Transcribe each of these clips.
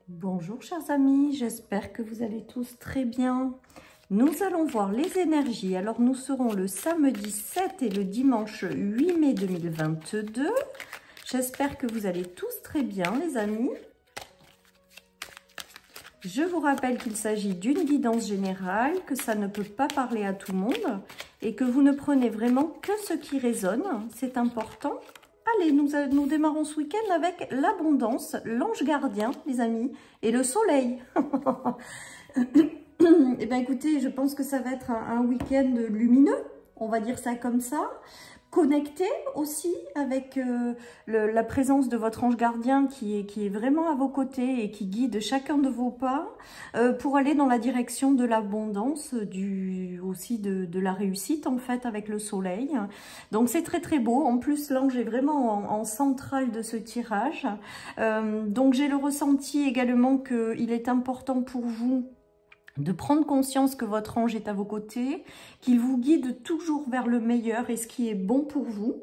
Bonjour chers amis, j'espère que vous allez tous très bien. Nous allons voir les énergies. Alors nous serons le samedi 7 et le dimanche 8 mai 2022. J'espère que vous allez tous très bien les amis. Je vous rappelle qu'il s'agit d'une guidance générale, que ça ne peut pas parler à tout le monde et que vous ne prenez vraiment que ce qui résonne, c'est important. Allez, nous démarrons ce week-end avec l'abondance, l'ange gardien, les amis, et le soleil. Eh bien, écoutez, je pense que ça va être un week-end lumineux, on va dire ça comme ça. Connecté aussi avec la présence de votre ange gardien qui est vraiment à vos côtés et qui guide chacun de vos pas pour aller dans la direction de l'abondance, aussi de la réussite en fait avec le soleil. Donc c'est très très beau. En plus l'ange est vraiment en centrale de ce tirage. Donc j'ai le ressenti également qu'il est important pour vous de prendre conscience que votre ange est à vos côtés, qu'il vous guide toujours vers le meilleur et ce qui est bon pour vous.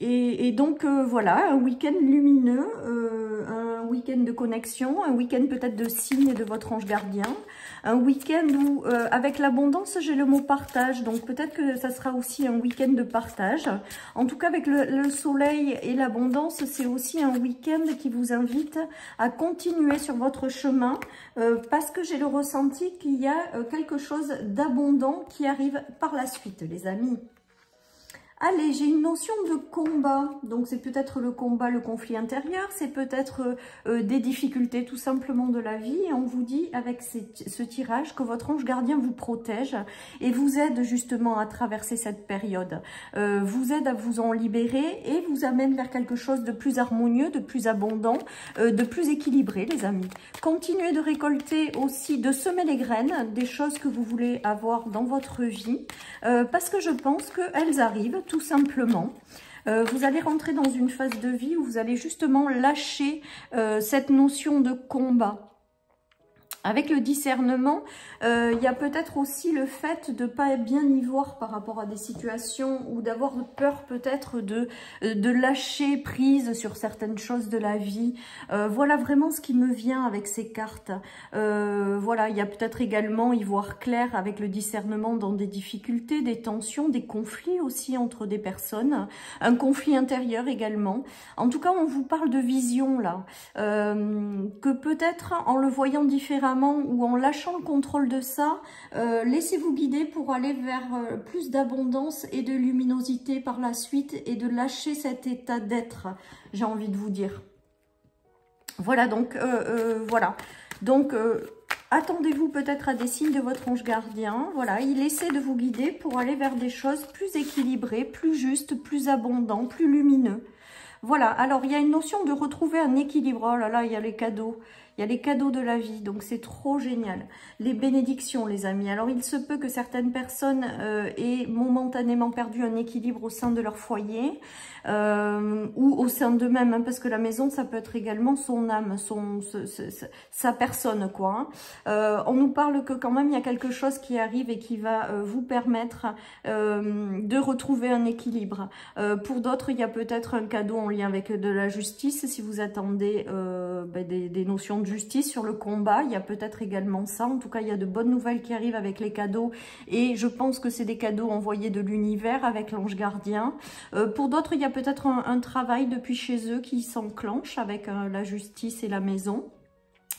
Et donc voilà, un week-end lumineux, un week-end de connexion, un week-end peut-être de signe de votre ange gardien, un week-end où avec l'abondance j'ai le mot partage, donc peut-être que ça sera aussi un week-end de partage. En tout cas avec le soleil et l'abondance, c'est aussi un week-end qui vous invite à continuer sur votre chemin parce que j'ai le ressenti qu'il y a quelque chose d'abondant qui arrive par la suite les amis. Allez, j'ai une notion de combat, donc c'est peut-être le combat, le conflit intérieur, c'est peut-être des difficultés tout simplement de la vie. Et on vous dit avec ce tirage que votre ange gardien vous protège et vous aide justement à traverser cette période. Vous aide à vous en libérer et vous amène vers quelque chose de plus harmonieux, de plus abondant, de plus équilibré les amis. Continuez de récolter aussi, de semer les graines des choses que vous voulez avoir dans votre vie parce que je pense qu'elles arrivent tout simplement. Vous allez rentrer dans une phase de vie où vous allez justement lâcher cette notion de combat. Avec le discernement, il y a peut-être aussi le fait de ne pas bien y voir par rapport à des situations ou d'avoir peur peut-être de lâcher prise sur certaines choses de la vie. Voilà vraiment ce qui me vient avec ces cartes. Voilà, il y a peut-être également y voir clair avec le discernement dans des difficultés, des tensions, des conflits aussi entre des personnes, un conflit intérieur également. En tout cas, on vous parle de vision là, que peut-être en le voyant différemment ou en lâchant le contrôle de ça, laissez-vous guider pour aller vers plus d'abondance et de luminosité par la suite et de lâcher cet état d'être, j'ai envie de vous dire. Voilà, donc voilà. Donc attendez-vous peut-être à des signes de votre ange gardien. Voilà, il essaie de vous guider pour aller vers des choses plus équilibrées, plus justes, plus abondantes, plus lumineux. Voilà, alors il y a une notion de retrouver un équilibre. Oh là là, il y a les cadeaux. Il y a les cadeaux de la vie, donc c'est trop génial. Les bénédictions, les amis. Alors, il se peut que certaines personnes aient momentanément perdu un équilibre au sein de leur foyer ou au sein d'eux-mêmes, hein, parce que la maison, ça peut être également son âme, sa personne, quoi. Hein. On nous parle que quand même, il y a quelque chose qui arrive et qui va vous permettre de retrouver un équilibre. Pour d'autres, il y a peut-être un cadeau en lien avec de la justice, si vous attendez des notions de justice sur le combat, il y a peut-être également ça. En tout cas, il y a de bonnes nouvelles qui arrivent avec les cadeaux et je pense que c'est des cadeaux envoyés de l'univers avec l'ange gardien. Pour d'autres, il y a peut-être un travail depuis chez eux qui s'enclenche avec la justice et la maison.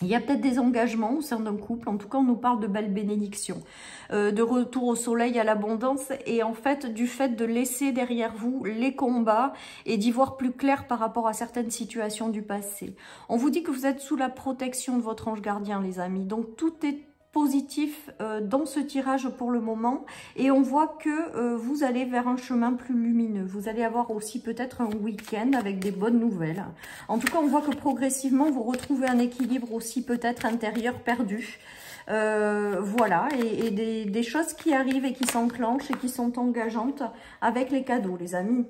Il y a peut-être des engagements au sein d'un couple. En tout cas, on nous parle de belles bénédictions, de retour au soleil, à l'abondance et en fait, du fait de laisser derrière vous les combats et d'y voir plus clair par rapport à certaines situations du passé. On vous dit que vous êtes sous la protection de votre ange gardien, les amis. Donc, tout est positif dans ce tirage pour le moment et on voit que vous allez vers un chemin plus lumineux. Vous allez avoir aussi peut-être un week-end avec des bonnes nouvelles. En tout cas, on voit que progressivement, vous retrouvez un équilibre aussi peut-être intérieur perdu. Voilà, et des choses qui arrivent et qui s'enclenchent et qui sont engageantes avec les cadeaux, les amis.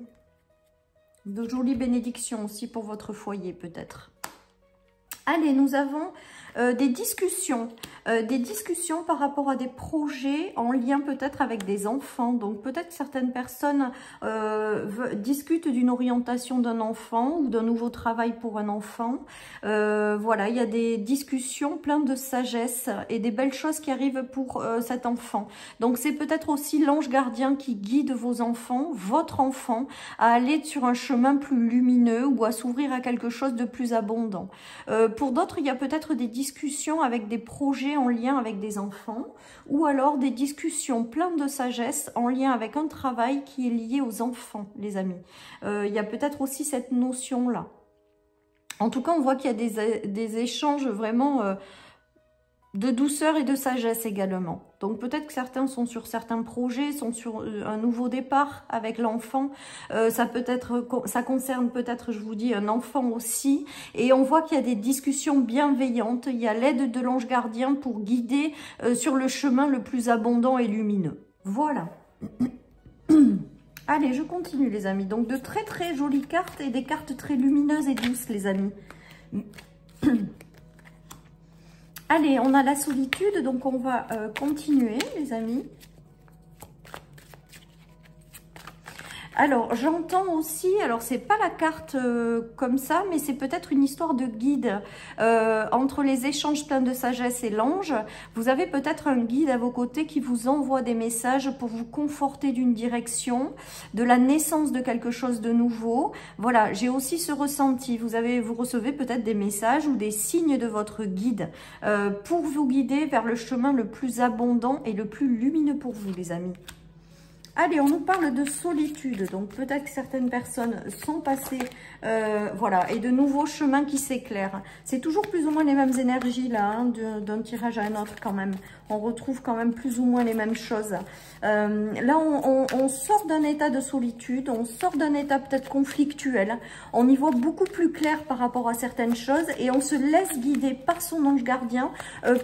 De jolies bénédictions aussi pour votre foyer peut-être. Allez, nous avons des discussions par rapport à des projets en lien peut-être avec des enfants. Donc peut-être que certaines personnes discutent d'une orientation d'un enfant ou d'un nouveau travail pour un enfant. Voilà, il y a des discussions pleines de sagesse et des belles choses qui arrivent pour cet enfant. Donc c'est peut-être aussi l'ange gardien qui guide vos enfants, votre enfant, à aller sur un chemin plus lumineux ou à s'ouvrir à quelque chose de plus abondant. Pour d'autres, il y a peut-être des discussions avec des projets en lien avec des enfants ou alors des discussions pleines de sagesse en lien avec un travail qui est lié aux enfants, les amis. Il y a peut-être aussi cette notion-là. En tout cas, on voit qu'il y a des échanges vraiment de douceur et de sagesse également. Donc peut-être que certains sont sur certains projets, sont sur un nouveau départ avec l'enfant. Ça concerne peut-être, je vous dis, un enfant aussi. Et on voit qu'il y a des discussions bienveillantes. Il y a l'aide de l'ange gardien pour guider sur le chemin le plus abondant et lumineux. Voilà. Allez, je continue les amis. Donc de très très jolies cartes et des cartes très lumineuses et douces les amis. Allez, on a la solitude, donc on va continuer, les amis. Alors, j'entends aussi, alors c'est pas la carte comme ça, mais c'est peut-être une histoire de guide entre les échanges pleins de sagesse et l'ange. Vous avez peut-être un guide à vos côtés qui vous envoie des messages pour vous conforter d'une direction, de la naissance de quelque chose de nouveau. Voilà, j'ai aussi ce ressenti. Vous recevez peut-être des messages ou des signes de votre guide pour vous guider vers le chemin le plus abondant et le plus lumineux pour vous, les amis. Allez, on nous parle de solitude, donc peut-être que certaines personnes sont passées, voilà, et de nouveaux chemins qui s'éclairent. C'est toujours plus ou moins les mêmes énergies là, hein, d'un tirage à un autre quand même. On retrouve quand même plus ou moins les mêmes choses. Là, on sort d'un état de solitude, on sort d'un état peut-être conflictuel. On y voit beaucoup plus clair par rapport à certaines choses et on se laisse guider par son ange gardien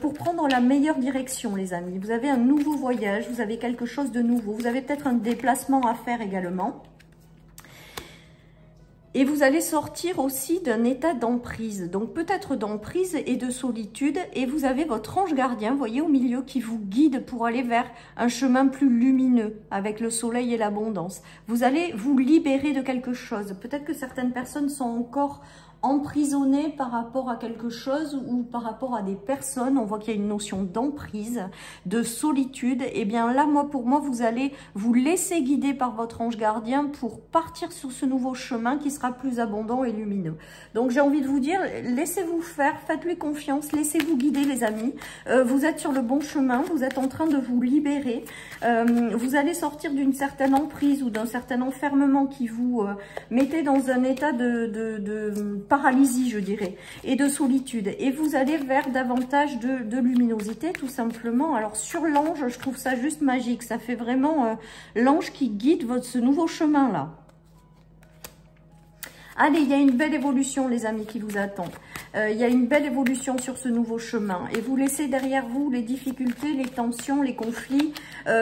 pour prendre la meilleure direction, les amis. Vous avez un nouveau voyage, vous avez quelque chose de nouveau, vous avez peut-être un déplacement à faire également. Et vous allez sortir aussi d'un état d'emprise, donc peut-être d'emprise et de solitude. Et vous avez votre ange gardien, vous voyez, au milieu, qui vous guide pour aller vers un chemin plus lumineux avec le soleil et l'abondance. Vous allez vous libérer de quelque chose. Peut-être que certaines personnes sont encore emprisonné par rapport à quelque chose ou par rapport à des personnes. On voit qu'il y a une notion d'emprise, de solitude. Et bien là, pour moi, vous allez vous laisser guider par votre ange gardien pour partir sur ce nouveau chemin qui sera plus abondant et lumineux. Donc j'ai envie de vous dire, laissez-vous faire, faites-lui confiance, laissez-vous guider les amis. Vous êtes sur le bon chemin, vous êtes en train de vous libérer. Vous allez sortir d'une certaine emprise ou d'un certain enfermement qui vous mettait dans un état de paralysie, je dirais, et de solitude. Et vous allez vers davantage de luminosité, tout simplement. Alors, sur l'ange, je trouve ça juste magique. Ça fait vraiment l'ange qui guide ce nouveau chemin-là. Allez, il y a une belle évolution, les amis, qui vous attend. Il y a une belle évolution sur ce nouveau chemin. Et vous laissez derrière vous les difficultés, les tensions, les conflits.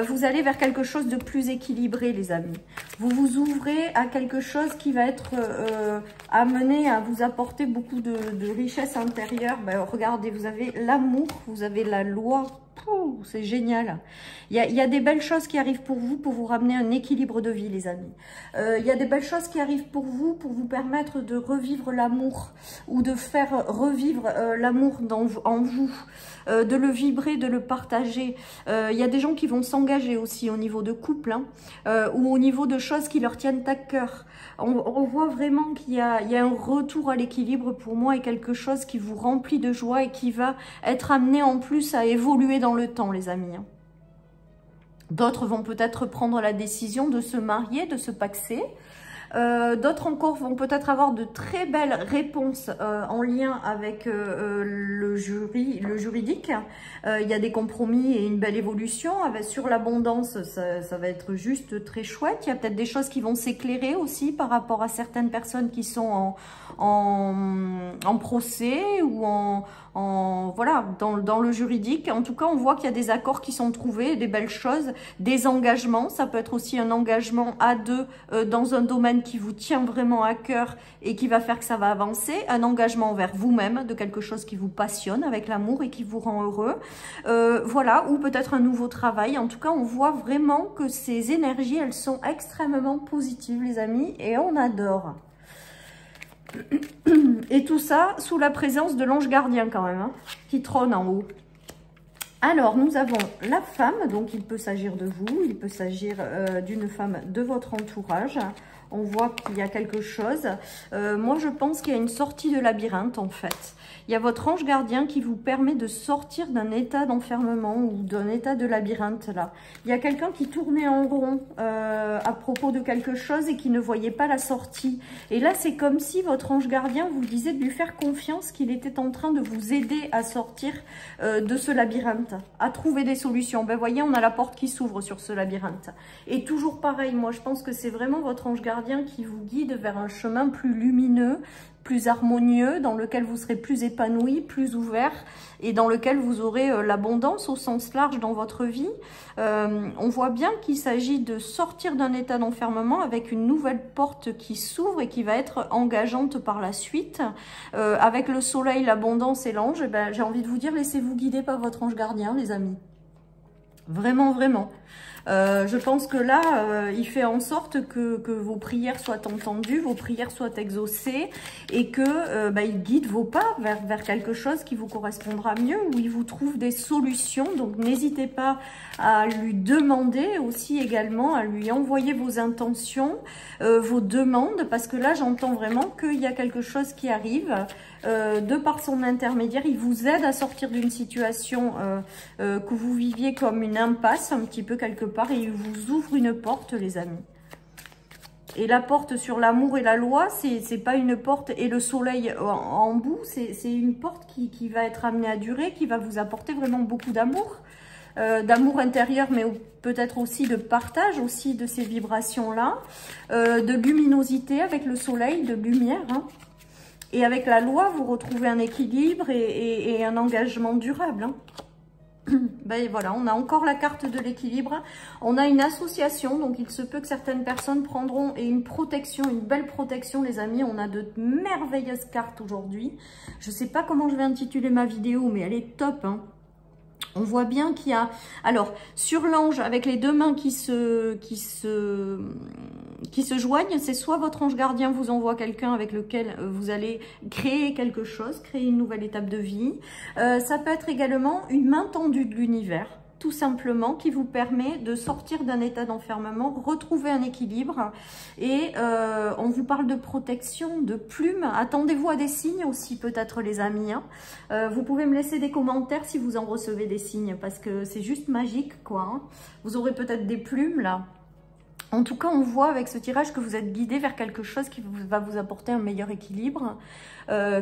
Vous allez vers quelque chose de plus équilibré, les amis. Vous vous ouvrez à quelque chose qui va être amené à vous apporter beaucoup de richesse intérieure. Ben, regardez, vous avez l'amour, vous avez la loi. C'est génial. Il y a des belles choses qui arrivent pour vous ramener un équilibre de vie, les amis. Il y a des belles choses qui arrivent pour vous permettre de revivre l'amour ou de faire revivre l'amour en vous, de le vibrer, de le partager. Il y a des gens qui vont s'engager aussi au niveau de couple ou au niveau de choses qui leur tiennent à cœur. On voit vraiment qu'il y a un retour à l'équilibre pour moi et quelque chose qui vous remplit de joie et qui va être amené en plus à évoluer dans le temps, les amis. D'autres vont peut-être prendre la décision de se marier, de se paxer. D'autres encore vont peut-être avoir de très belles réponses en lien avec le juridique. Il y a des compromis et une belle évolution. Sur l'abondance, ça va être juste très chouette. Il y a peut-être des choses qui vont s'éclairer aussi par rapport à certaines personnes qui sont en procès ou voilà, dans le juridique. En tout cas, on voit qu'il y a des accords qui sont trouvés, des belles choses, des engagements. Ça peut être aussi un engagement à deux dans un domaine domaine qui vous tient vraiment à cœur et qui va faire que ça va avancer, un engagement envers vous-même, de quelque chose qui vous passionne avec l'amour et qui vous rend heureux, voilà, ou peut-être un nouveau travail. En tout cas, on voit vraiment que ces énergies, elles sont extrêmement positives, les amis, et on adore. Et tout ça sous la présence de l'ange gardien quand même, hein, qui trône en haut. Alors, nous avons la femme, donc il peut s'agir de vous, il peut s'agir d'une femme de votre entourage. On voit qu'il y a quelque chose. Moi, je pense qu'il y a une sortie de labyrinthe, en fait. Il y a votre ange gardien qui vous permet de sortir d'un état d'enfermement ou d'un état de labyrinthe, là. Il y a quelqu'un qui tournait en rond à propos de quelque chose et qui ne voyait pas la sortie. Et là, c'est comme si votre ange gardien vous disait de lui faire confiance, qu'il était en train de vous aider à sortir de ce labyrinthe, à trouver des solutions. Ben, voyez, on a la porte qui s'ouvre sur ce labyrinthe. Et toujours pareil, moi, je pense que c'est vraiment votre ange gardien qui vous guide vers un chemin plus lumineux, plus harmonieux, dans lequel vous serez plus épanoui, plus ouvert et dans lequel vous aurez l'abondance au sens large dans votre vie. On voit bien qu'il s'agit de sortir d'un état d'enfermement avec une nouvelle porte qui s'ouvre et qui va être engageante par la suite. Avec le soleil, l'abondance et l'ange, eh ben, j'ai envie de vous dire, laissez-vous guider par votre ange gardien, les amis. Vraiment, vraiment. Je pense que là, il fait en sorte que vos prières soient entendues, vos prières soient exaucées et que il guide vos pas vers quelque chose qui vous correspondra mieux, où il vous trouve des solutions. Donc, n'hésitez pas à lui demander aussi également, à lui envoyer vos intentions, vos demandes, parce que là, j'entends vraiment qu'il y a quelque chose qui arrive. De par son intermédiaire, il vous aide à sortir d'une situation que vous viviez comme une impasse, un petit peu quelque part, et il vous ouvre une porte, les amis. Et la porte sur l'amour et la loi, c'est pas une porte et le soleil en bout, c'est une porte qui va être amenée à durer, qui va vous apporter vraiment beaucoup d'amour. D'amour intérieur, mais peut-être aussi de partage aussi de ces vibrations-là, de luminosité avec le soleil, de lumière, hein. Et avec la loi, vous retrouvez un équilibre et un engagement durable, hein. Ben voilà, on a encore la carte de l'équilibre. On a une association, donc il se peut que certaines personnes prendront et une protection, une belle protection, les amis. On a de merveilleuses cartes aujourd'hui. Je ne sais pas comment je vais intituler ma vidéo, mais elle est top, hein. On voit bien qu'il y a... Alors, sur l'ange, avec les deux mains qui se joignent, c'est soit votre ange gardien vous envoie quelqu'un avec lequel vous allez créer quelque chose, créer une nouvelle étape de vie. Ça peut être également une main tendue de l'univers, tout simplement, qui vous permet de sortir d'un état d'enfermement, retrouver un équilibre. Et on vous parle de protection, de plumes. Attendez-vous à des signes aussi, peut-être, les amis, hein. Vous pouvez me laisser des commentaires si vous en recevez des signes, parce que c'est juste magique, quoi, hein. Vous aurez peut-être des plumes, là. En tout cas, on voit avec ce tirage que vous êtes guidé vers quelque chose qui va vous apporter un meilleur équilibre,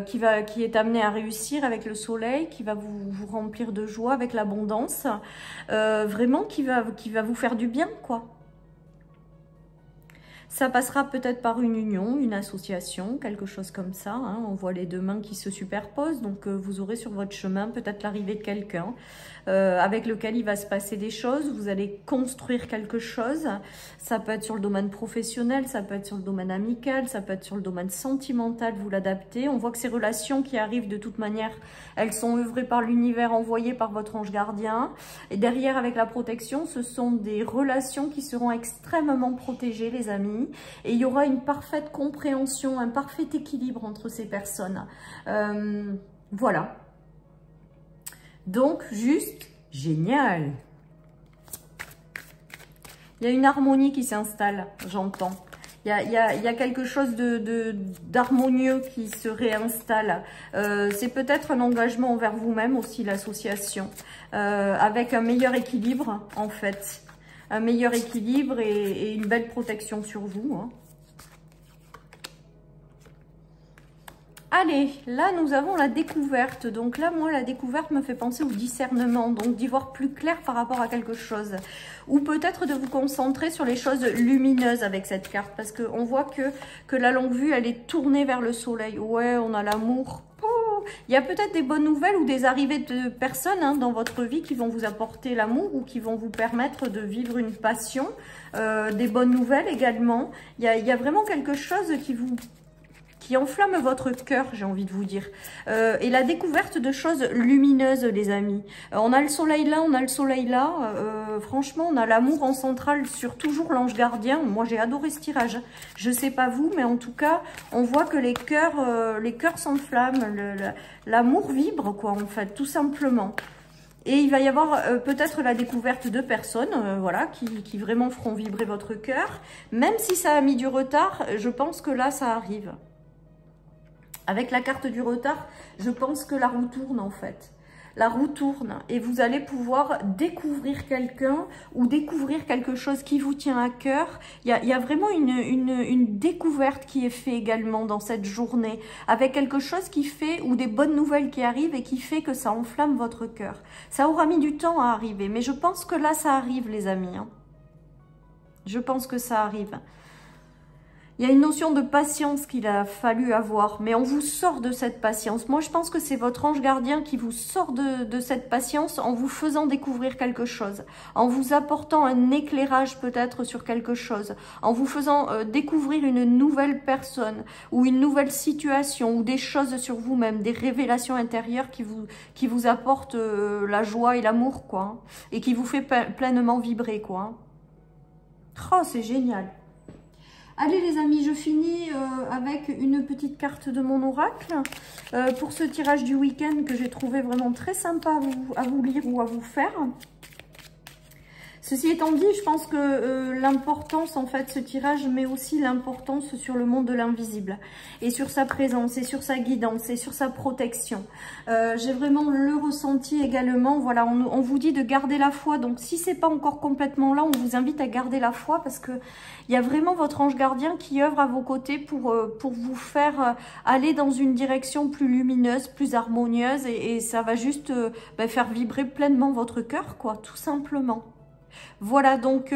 qui est amené à réussir avec le soleil, qui va vous remplir de joie avec l'abondance, vraiment qui va vous faire du bien, quoi. Ça passera peut-être par une union, une association, quelque chose comme ça, hein. On voit les deux mains qui se superposent, donc vous aurez sur votre chemin peut-être l'arrivée de quelqu'un avec lequel il va se passer des choses. Vous allez construire quelque chose. Ça peut être sur le domaine professionnel, ça peut être sur le domaine amical, ça peut être sur le domaine sentimental, vous l'adaptez. On voit que ces relations qui arrivent de toute manière, elles sont œuvrées par l'univers, envoyées par votre ange gardien. Et derrière, avec la protection, ce sont des relations qui seront extrêmement protégées, les amis. Et il y aura une parfaite compréhension, un parfait équilibre entre ces personnes. Voilà. Donc, juste génial. Il y a une harmonie qui s'installe, j'entends. Il y a quelque chose d'harmonieux qui se réinstalle. C'est peut-être un engagement envers vous-même aussi, l'association, avec un meilleur équilibre, en fait. Un meilleur équilibre et une belle protection sur vous, hein. Allez, là, nous avons la découverte. Donc là, moi, la découverte me fait penser au discernement. Donc, d'y voir plus clair par rapport à quelque chose. Ou peut-être de vous concentrer sur les choses lumineuses avec cette carte. Parce qu'on voit que la longue vue, elle est tournée vers le soleil. Ouais, on a l'amour. Oh, Il y a peut-être des bonnes nouvelles ou des arrivées de personnes hein, dans votre vie qui vont vous apporter l'amour ou qui vont vous permettre de vivre une passion. Des bonnes nouvelles également. Il y a vraiment quelque chose qui enflamme votre cœur, j'ai envie de vous dire. Et la découverte de choses lumineuses, les amis. On a le soleil là, on a le soleil là. Franchement, on a l'amour en centrale sur toujours l'ange gardien. Moi, j'ai adoré ce tirage. Je sais pas vous, mais en tout cas, on voit que les cœurs s'enflamment. L'amour vibre, quoi, en fait, tout simplement. Et il va y avoir peut-être la découverte de personnes voilà, qui vraiment feront vibrer votre cœur. Même si ça a mis du retard, je pense que là, ça arrive. Avec la carte du retard, je pense que la roue tourne en fait. La roue tourne et vous allez pouvoir découvrir quelqu'un ou découvrir quelque chose qui vous tient à cœur. Il y a vraiment une découverte qui est faite également dans cette journée avec quelque chose qui fait ou des bonnes nouvelles qui arrivent et qui fait que ça enflamme votre cœur. Ça aura mis du temps à arriver, mais je pense que là, ça arrive les amis. Hein. Je pense que ça arrive. Il y a une notion de patience qu'il a fallu avoir, mais on vous sort de cette patience. Moi, je pense que c'est votre ange gardien qui vous sort de cette patience en vous faisant découvrir quelque chose, en vous apportant un éclairage peut-être sur quelque chose, en vous faisant découvrir une nouvelle personne ou une nouvelle situation ou des choses sur vous-même, des révélations intérieures qui vous apportent la joie et l'amour, quoi, hein, et qui vous fait pleinement vibrer, quoi. Oh, c'est génial. Allez les amis, je finis avec une petite carte de mon oracle pour ce tirage du week-end que j'ai trouvé vraiment très sympa à vous lire ou à vous faire. Ceci étant dit, je pense que l'importance, en fait, ce tirage met aussi l'importance sur le monde de l'invisible et sur sa présence et sur sa guidance et sur sa protection. J'ai vraiment le ressenti également. Voilà, on vous dit de garder la foi. Donc, si c'est pas encore complètement là, on vous invite à garder la foi parce que il y a vraiment votre ange gardien qui œuvre à vos côtés pour vous faire aller dans une direction plus lumineuse, plus harmonieuse et ça va juste faire vibrer pleinement votre cœur, quoi, tout simplement. Voilà, donc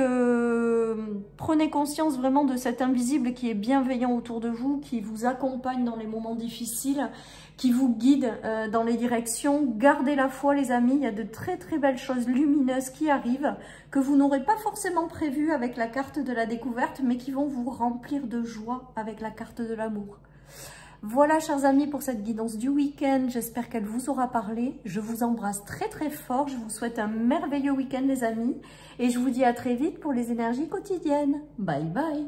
prenez conscience vraiment de cet invisible qui est bienveillant autour de vous, qui vous accompagne dans les moments difficiles, qui vous guide dans les directions. Gardez la foi les amis, il y a de très très belles choses lumineuses qui arrivent, que vous n'aurez pas forcément prévues avec la carte de la découverte, mais qui vont vous remplir de joie avec la carte de l'amour. Voilà, chers amis, pour cette guidance du week-end. J'espère qu'elle vous aura parlé. Je vous embrasse très très fort. Je vous souhaite un merveilleux week-end, les amis. Et je vous dis à très vite pour les énergies quotidiennes. Bye bye.